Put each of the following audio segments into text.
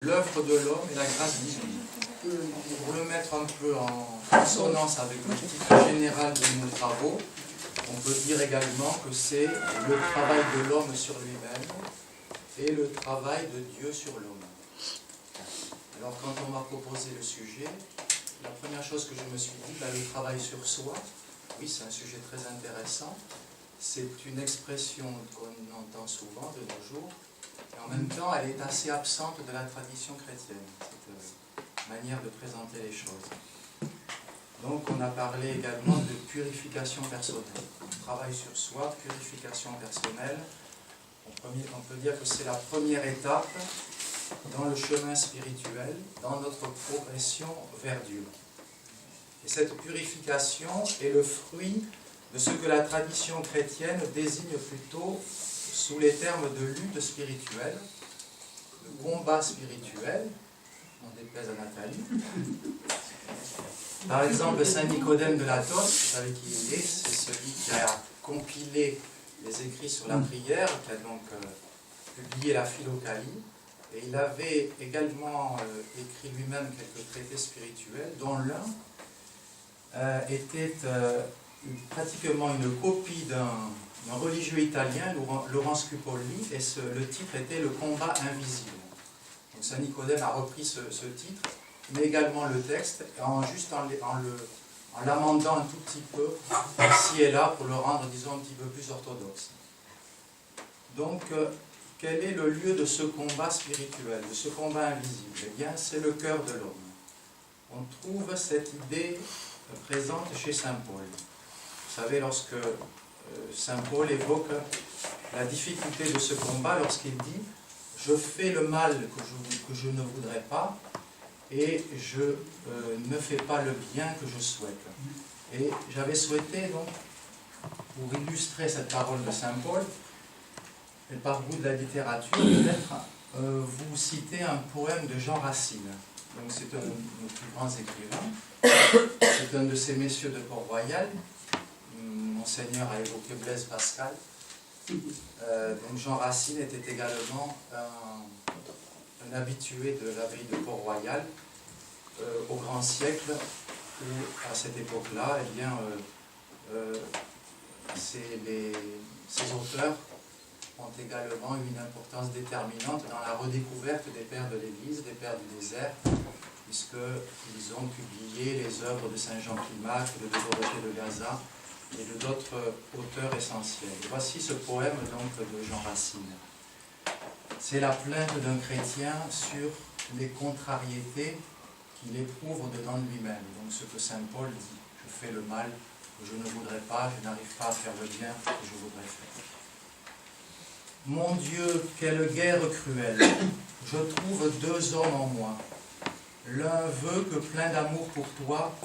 L'œuvre de l'homme et la grâce divine. Pour le mettre un peu en consonance avec le titre général de nos travaux, on peut dire également que c'est le travail de l'homme sur lui-même et le travail de Dieu sur l'homme. Alors quand on m'a proposé le sujet, la première chose que je me suis dit, le travail sur soi, oui, c'est un sujet très intéressant. C'est une expression qu'on entend souvent de nos jours. Et en même temps, elle est assez absente de la tradition chrétienne, cette manière de présenter les choses. Donc, on a parlé également de purification personnelle. Travail sur soi, purification personnelle. On peut dire que c'est la première étape dans le chemin spirituel, dans notre progression vers Dieu. Et cette purification est le fruit de ce que la tradition chrétienne désigne plutôt sous les termes de lutte spirituelle, de combat spirituel, on déplaise à Nathalie. Par exemple, Saint Nicodème de Latos, vous savez qui il est, c'est celui qui a compilé les écrits sur la prière, qui a donc publié la Philokalie, et il avait également écrit lui-même quelques traités spirituels, dont l'un était pratiquement une copie d'un religieux italien, Laurence Cupolli, et le titre était « Le combat invisible ». Donc Saint Nicodème a repris ce titre, mais également le texte, juste en l'amendant un tout petit peu, ici et là, pour le rendre, disons, un petit peu plus orthodoxe. Donc, quel est le lieu de ce combat spirituel, de ce combat invisible? Eh bien, c'est le cœur de l'homme. On trouve cette idée présente chez Saint Paul. Vous savez, lorsque Saint Paul évoque la difficulté de ce combat, lorsqu'il dit « Je fais le mal que je ne voudrais pas, et je ne fais pas le bien que je souhaite. » Et j'avais souhaité, donc, pour illustrer cette parole de Saint Paul, et par goût de la littérature, peut-être vous citer un poème de Jean Racine. Donc c'est un de nos plus grands écrivains, c'est un de ces messieurs de Port-Royal. Monseigneur a évoqué Blaise Pascal. Donc Jean Racine était également un habitué de l'abbaye de Port-Royal au grand siècle, où à cette époque-là, eh bien, ces auteurs ont également eu une importance déterminante dans la redécouverte des pères de l'Église, des pères du désert, puisqu'ils ont publié les œuvres de Saint Jean Climac, de Dorothée de Gaza et de d'autres auteurs essentiels. Et voici ce poème donc de Jean Racine. C'est la plainte d'un chrétien sur les contrariétés qu'il éprouve dedans de lui-même. Donc ce que Saint Paul dit, je fais le mal que je ne voudrais pas, je n'arrive pas à faire le bien que je voudrais faire. Mon Dieu, quelle guerre cruelle! Je trouve deux hommes en moi. L'un veut que plein d'amour pour toi,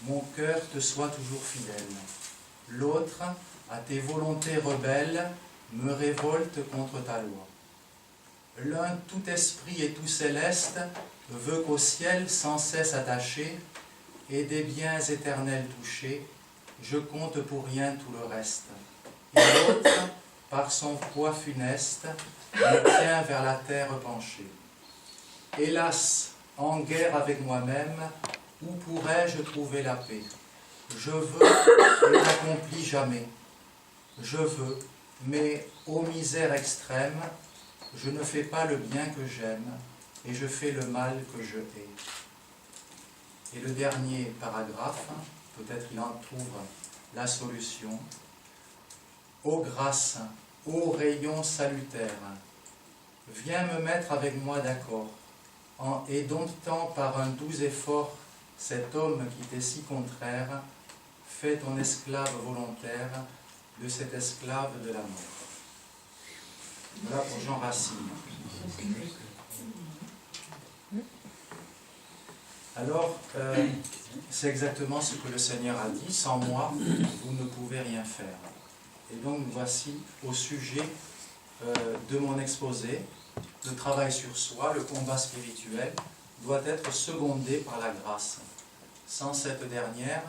mon cœur te soit toujours fidèle. L'autre, à tes volontés rebelles, me révolte contre ta loi. L'un, tout esprit et tout céleste, veut qu'au ciel sans cesse attaché, et des biens éternels touchés, je compte pour rien tout le reste. Et l'autre, par son poids funeste, me tient vers la terre penchée. Hélas, en guerre avec moi-même, où pourrais-je trouver la paix? Je veux et n'accomplis jamais. Je veux, mais ô misère extrême, je ne fais pas le bien que j'aime, et je fais le mal que je hais. Et le dernier paragraphe, peut-être il en trouve la solution. Ô grâce, ô rayon salutaire, viens me mettre avec moi d'accord, et domptant par un doux effort cet homme qui t'est si contraire, fais ton esclave volontaire de cet esclave de la mort. Voilà pour Jean Racine. Alors, c'est exactement ce que le Seigneur a dit, sans moi, vous ne pouvez rien faire. Et donc, voici au sujet de mon exposé, le travail sur soi, le combat spirituel, doit être secondé par la grâce. Sans cette dernière,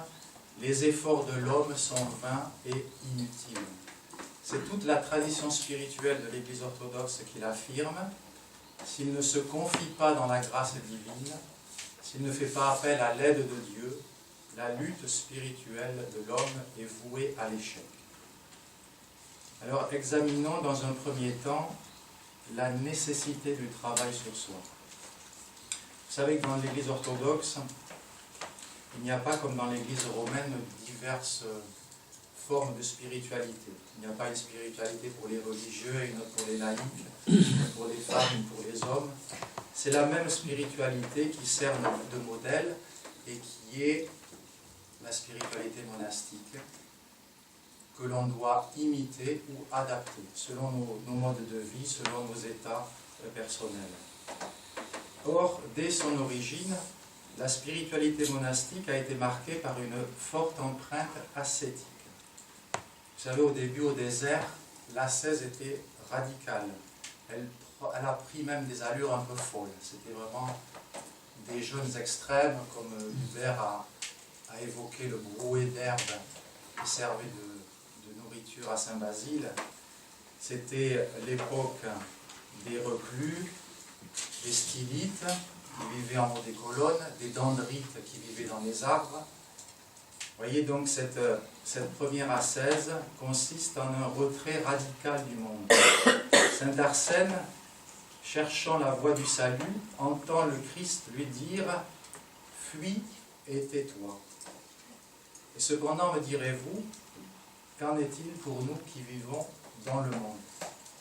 les efforts de l'homme sont vains et inutiles. C'est toute la tradition spirituelle de l'Église orthodoxe qui l'affirme. s'il ne se confie pas dans la grâce divine, s'il ne fait pas appel à l'aide de Dieu, la lutte spirituelle de l'homme est vouée à l'échec. Alors examinons dans un premier temps la nécessité du travail sur soi. Vous savez que dans l'Église orthodoxe, il n'y a pas comme dans l'Église romaine diverses formes de spiritualité. Il n'y a pas une spiritualité pour les religieux et une autre pour les laïcs, une pour les femmes, une pour les hommes. C'est la même spiritualité qui sert de modèle et qui est la spiritualité monastique que l'on doit imiter ou adapter selon nos modes de vie, selon nos états personnels. Or, dès son origine, la spiritualité monastique a été marquée par une forte empreinte ascétique. Vous savez, au début, au désert, l'ascèse était radicale. Elle a pris même des allures un peu folles. C'était vraiment des jeûnes extrêmes, comme Hubert a évoqué le brouet d'herbe qui servait de nourriture à Saint-Basile. C'était l'époque des reclus, des stylites qui vivaient en haut des colonnes, des dendrites qui vivaient dans les arbres. Vous voyez donc cette première ascèse consiste en un retrait radical du monde. Saint Arsène, cherchant la voie du salut, entend le Christ lui dire « Fuis et tais-toi ». Et cependant, me direz-vous, qu'en est-il pour nous qui vivons dans le monde?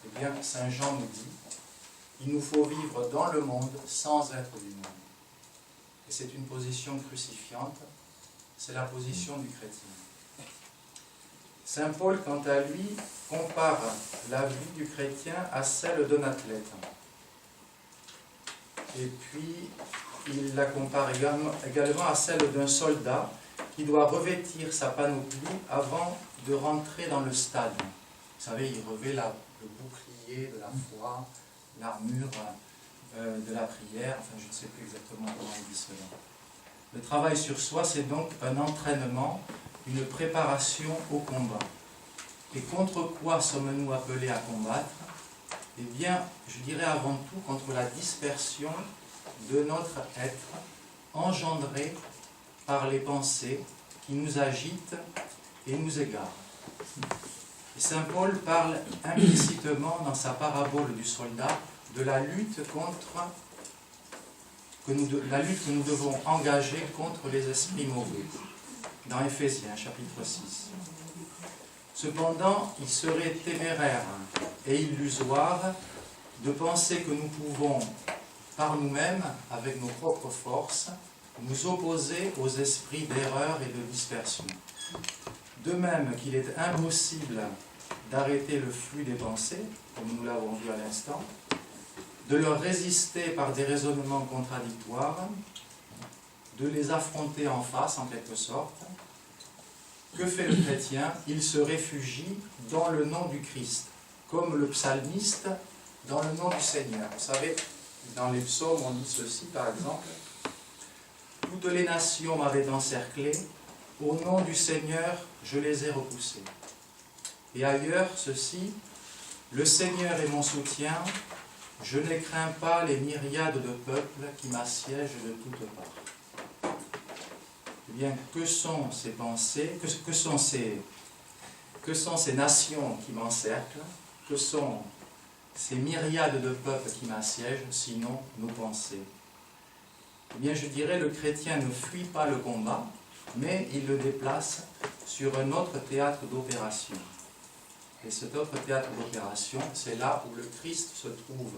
Eh bien, Saint Jean nous dit, il nous faut vivre dans le monde sans être du monde. Et c'est une position crucifiante, c'est la position du chrétien. Saint Paul, quant à lui, compare la vie du chrétien à celle d'un athlète. Et puis, il la compare également à celle d'un soldat qui doit revêtir sa panoplie avant de rentrer dans le stade. Vous savez, il revêt le bouclier de la foi, l'armure de la prière, enfin je ne sais plus exactement comment on dit cela. Le travail sur soi, c'est donc un entraînement, une préparation au combat. Et contre quoi sommes-nous appelés à combattre? Eh bien, je dirais avant tout contre la dispersion de notre être, engendré par les pensées qui nous agitent et nous égarent. Et Saint Paul parle implicitement dans sa parabole du soldat de la lutte que nous devons engager contre les esprits mauvais, dans Éphésiens chapitre 6. Cependant, il serait téméraire et illusoire de penser que nous pouvons, par nous-mêmes, avec nos propres forces, nous opposer aux esprits d'erreur et de dispersion. De même qu'il est impossible d'arrêter le flux des pensées, comme nous l'avons vu à l'instant, de leur résister par des raisonnements contradictoires, de les affronter en face en quelque sorte. Que fait le chrétien? Il se réfugie dans le nom du Christ, comme le psalmiste dans le nom du Seigneur. Vous savez, dans les psaumes, on dit ceci par exemple: « Toutes les nations m'avaient encerclé, au nom du Seigneur, je les ai repoussés. » Et ailleurs, ceci: « Le Seigneur est mon soutien, je ne crains pas les myriades de peuples qui m'assiègent de toutes parts. » Eh bien, que sont ces pensées, que sont ces nations qui m'encerclent, que sont ces myriades de peuples qui m'assiègent, sinon nos pensées? Eh bien, je dirais, le chrétien ne fuit pas le combat, mais il le déplace sur un autre théâtre d'opération. Et cet autre théâtre d'opération, c'est là où le Christ se trouve.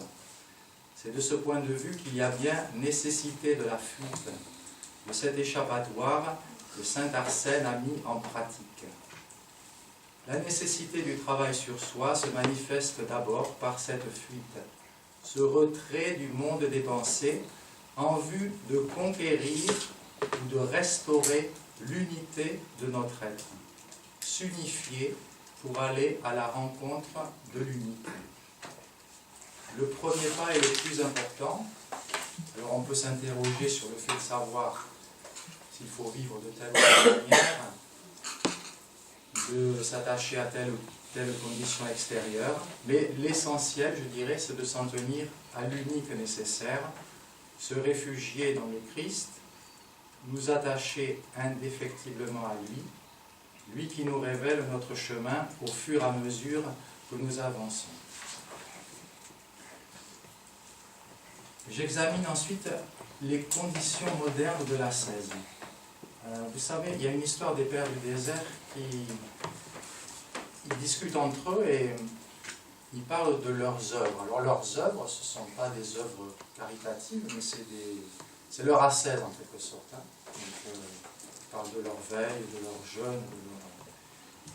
C'est de ce point de vue qu'il y a bien nécessité de la fuite, de cet échappatoire que saint Arsène a mis en pratique. La nécessité du travail sur soi se manifeste d'abord par cette fuite, ce retrait du monde des pensées en vue de conquérir ou de restaurer l'unité de notre être, s'unifier pour aller à la rencontre de l'unité. Le premier pas est le plus important. Alors on peut s'interroger sur le fait de savoir s'il faut vivre de telle ou telle manière, de s'attacher à tel telles conditions extérieures, mais l'essentiel, je dirais, c'est de s'en tenir à l'unique nécessaire, se réfugier dans le Christ, nous attacher indéfectiblement à lui, lui qui nous révèle notre chemin au fur et à mesure que nous avançons. J'examine ensuite les conditions modernes de l'ascèse. Vous savez, il y a une histoire des pères du désert qui ils discutent entre eux et ils parlent de leurs œuvres. Alors leurs œuvres, ce ne sont pas des œuvres caritatives, mais c'est leur ascèse en quelque sorte. Hein. Donc, ils parlent de leur veille, de leur jeûne.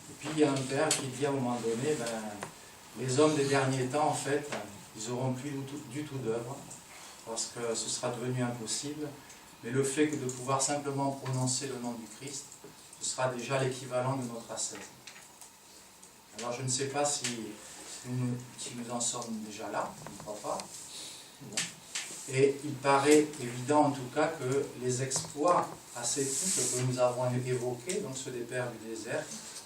Et puis il y a un père qui dit à un moment donné, les hommes des derniers temps, en fait, ils n'auront plus du tout d'œuvre, parce que ce sera devenu impossible. Mais le fait que de pouvoir simplement prononcer le nom du Christ, ce sera déjà l'équivalent de notre ascèse. Alors je ne sais pas si nous en sommes déjà là, je ne crois pas. Bon. Et il paraît évident en tout cas que les exploits ascétiques que nous avons évoqués, donc ceux des pères du désert,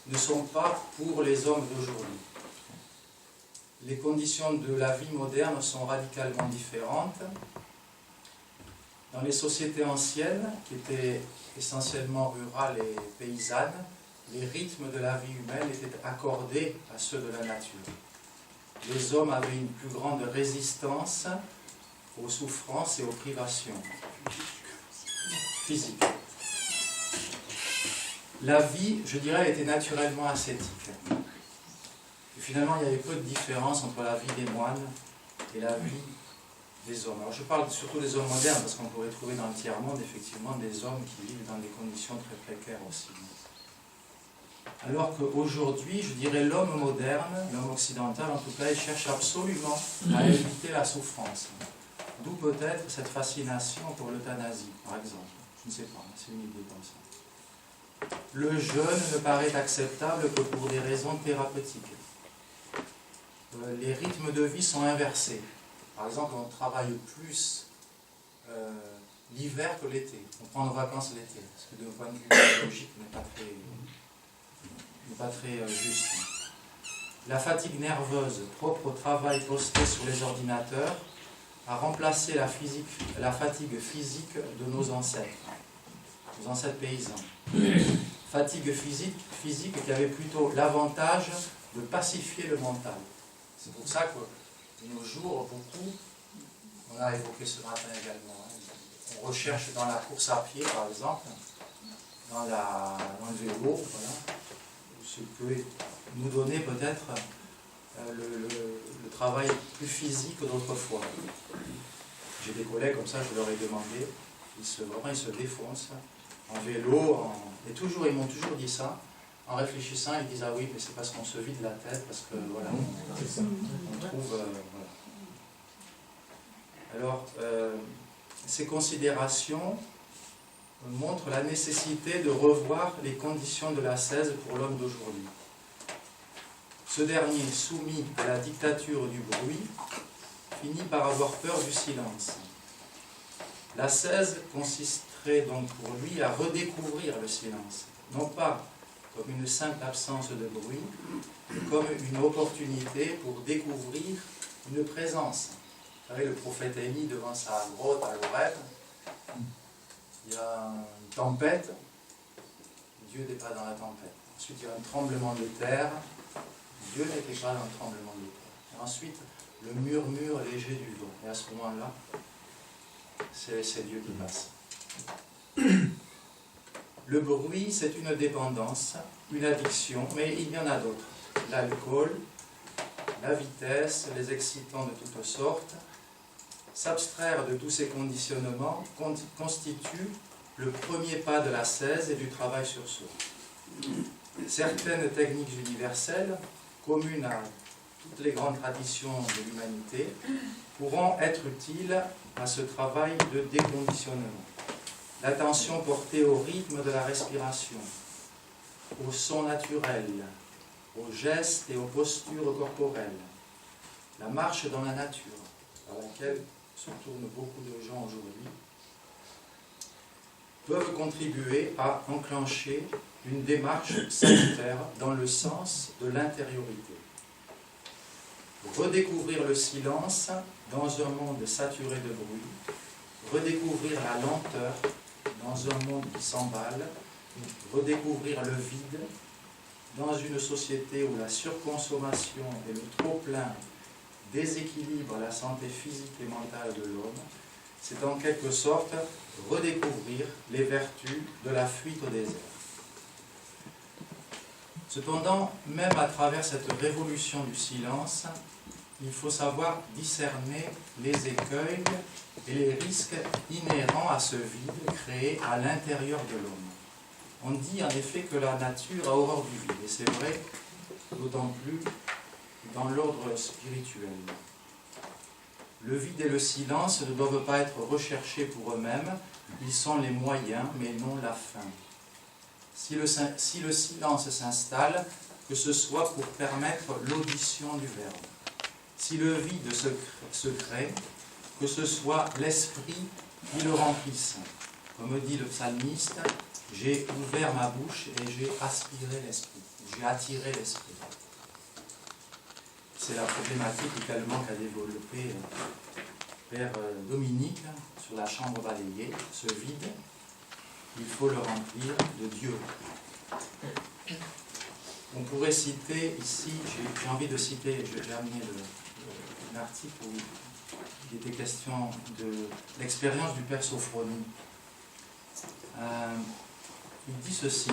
ne sont pas pour les hommes d'aujourd'hui. Les conditions de la vie moderne sont radicalement différentes. Dans les sociétés anciennes, qui étaient essentiellement rurales et paysannes, les rythmes de la vie humaine étaient accordés à ceux de la nature. Les hommes avaient une plus grande résistance aux souffrances et aux privations physiques. La vie, je dirais, était naturellement ascétique. Et finalement, il y avait peu de différence entre la vie des moines et la vie des hommes. Alors je parle surtout des hommes modernes, parce qu'on pourrait trouver dans le tiers-monde, effectivement, des hommes qui vivent dans des conditions très précaires aussi. Alors qu'aujourd'hui, je dirais l'homme moderne, l'homme occidental en tout cas, il cherche absolument à éviter la souffrance. D'où peut-être cette fascination pour l'euthanasie, par exemple. Je ne sais pas, c'est une idée comme ça. Le jeûne ne paraît acceptable que pour des raisons thérapeutiques. Les rythmes de vie sont inversés. Par exemple, on travaille plus l'hiver que l'été. On prend nos vacances l'été, parce que d'un point de vue biologique, n'est pas très juste. La fatigue nerveuse propre au travail posté sur les ordinateurs a remplacé la fatigue physique de nos ancêtres paysans. Fatigue physique qui avait plutôt l'avantage de pacifier le mental. C'est pour ça que de nos jours, beaucoup, on a évoqué ce matin également, hein, on recherche dans la course à pied par exemple, dans le vélo, voilà, ce peut nous donner peut-être le travail plus physique d'autrefois. J'ai des collègues comme ça, je leur ai demandé, ils se défoncent en vélo, et toujours, ils m'ont toujours dit ça. En réfléchissant, ils disent « Ah oui, mais c'est parce qu'on se vide la tête, parce que voilà, on trouve... voilà. » Alors, ces considérations montrent la nécessité de revoir les conditions de l'ascèse pour l'homme d'aujourd'hui. Ce dernier, soumis à la dictature du bruit, finit par avoir peur du silence. L'ascèse consisterait donc pour lui à redécouvrir le silence, non pas comme une simple absence de bruit, mais comme une opportunité pour découvrir une présence. Vous savez, le prophète Élie, devant sa grotte à l'Horeb, il y a une tempête, Dieu n'est pas dans la tempête. Ensuite, il y a un tremblement de terre, Dieu n'était pas dans le tremblement de terre. Et ensuite, le murmure léger du vent. Et à ce moment-là, c'est Dieu qui passe. Le bruit, c'est une dépendance, une addiction, mais il y en a d'autres. L'alcool, la vitesse, les excitants de toutes sortes. S'abstraire de tous ces conditionnements constitue le premier pas de l'ascèse et du travail sur soi. Certaines techniques universelles, communes à toutes les grandes traditions de l'humanité, pourront être utiles à ce travail de déconditionnement. L'attention portée au rythme de la respiration, au son naturel, aux gestes et aux postures corporelles, la marche dans la nature, par laquelle se tournent beaucoup de gens aujourd'hui, peuvent contribuer à enclencher une démarche salutaire dans le sens de l'intériorité. Redécouvrir le silence dans un monde saturé de bruit, redécouvrir la lenteur dans un monde qui s'emballe, redécouvrir le vide dans une société où la surconsommation et le trop-plein déséquilibrent la santé physique et mentale de l'homme, c'est en quelque sorte redécouvrir les vertus de la fuite au désert. Cependant, même à travers cette révolution du silence, il faut savoir discerner les écueils et les risques inhérents à ce vide créé à l'intérieur de l'homme. On dit en effet que la nature a horreur du vide, et c'est vrai, d'autant plus dans l'ordre spirituel. Le vide et le silence ne doivent pas être recherchés pour eux-mêmes, ils sont les moyens, mais non la fin. Si le silence s'installe, que ce soit pour permettre l'audition du Verbe. Si le vide se crée, que ce soit l'esprit qui le remplisse. Comme dit le psalmiste, j'ai ouvert ma bouche et j'ai aspiré l'esprit, j'ai attiré l'esprit. C'est la problématique également qu'a développée Père Dominique sur la chambre balayée, ce vide, il faut le remplir de Dieu. On pourrait citer ici, j'ai envie de citer, j'ai amené un article où il était question de l'expérience du Père Sophrony. Il dit ceci: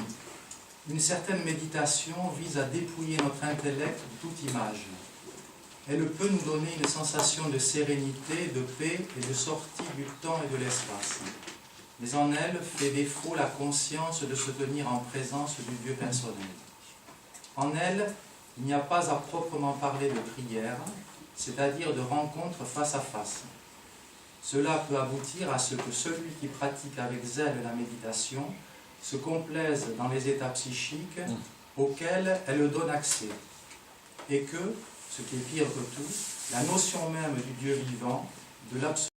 une certaine méditation vise à dépouiller notre intellect de toute image. Elle peut nous donner une sensation de sérénité, de paix et de sortie du temps et de l'espace. Mais en elle fait défaut la conscience de se tenir en présence du Dieu personnel. En elle, il n'y a pas à proprement parler de prière, c'est-à-dire de rencontre face à face. Cela peut aboutir à ce que celui qui pratique avec zèle la méditation se complaise dans les états psychiques auxquels elle donne accès, et que, ce qui est pire que tout, la notion même du Dieu vivant, de l'absolu